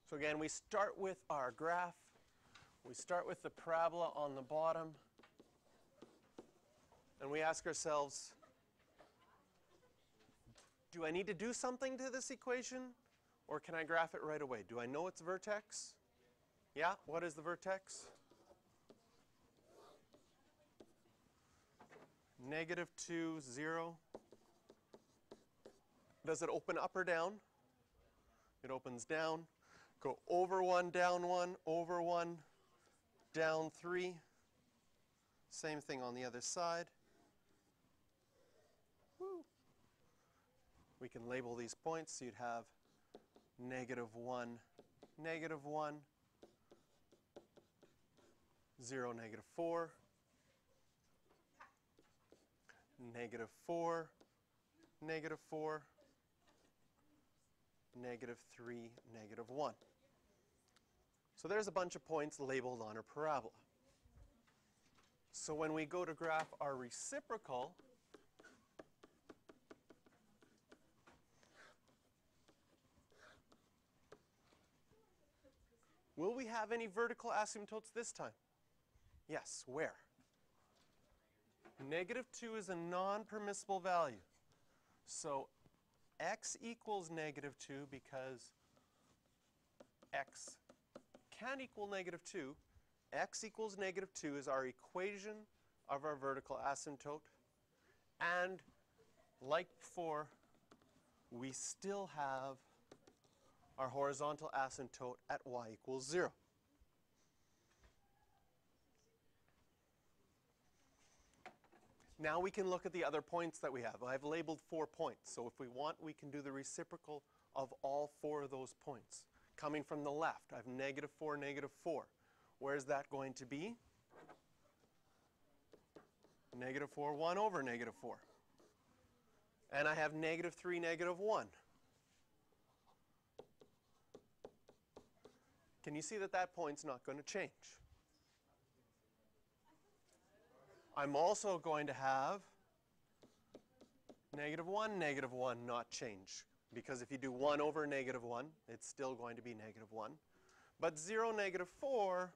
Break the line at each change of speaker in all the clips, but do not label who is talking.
So again, we start with our graph. We start with the parabola on the bottom. And we ask ourselves, do I need to do something to this equation? Or can I graph it right away? Do I know its vertex? Yeah, what is the vertex? -2, 0. Does it open up or down? It opens down. Go over 1, down 1, over 1, down 3. Same thing on the other side. Woo. We can label these points. So you'd have -1, -1, 0, -4, -4, -4, -3, -1. So there's a bunch of points labeled on a parabola. So when we go to graph our reciprocal, will we have any vertical asymptotes this time? Yes, where? -2 is a non-permissible value. So x equals -2 because x can equal -2. X equals -2 is our equation of our vertical asymptote. And like before, we still have our horizontal asymptote at y equals 0. Now we can look at the other points that we have. I've labeled 4 points. So if we want, we can do the reciprocal of all 4 of those points. Coming from the left, I have -4, -4. Where's that going to be? -4, 1 over -4. And I have -3, -1. Can you see that that point's not going to change? I'm also going to have -1, -1 not change. Because if you do 1 over -1, it's still going to be -1. But 0, -4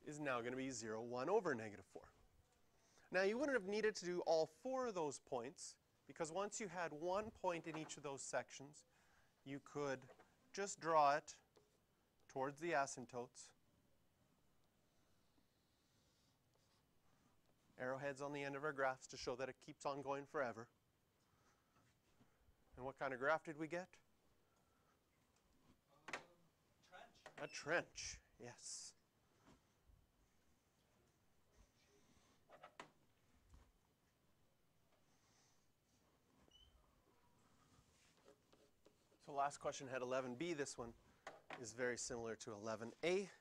is now going to be 0, 1 over -4. Now you wouldn't have needed to do all 4 of those points, because once you had 1 point in each of those sections, you could just draw it towards the asymptotes. Arrowheads on the end of our graphs to show that it keeps on going forever. And what kind of graph did we get?
Trench.
A trench, yes. So last question had 11b. This one is very similar to 11a.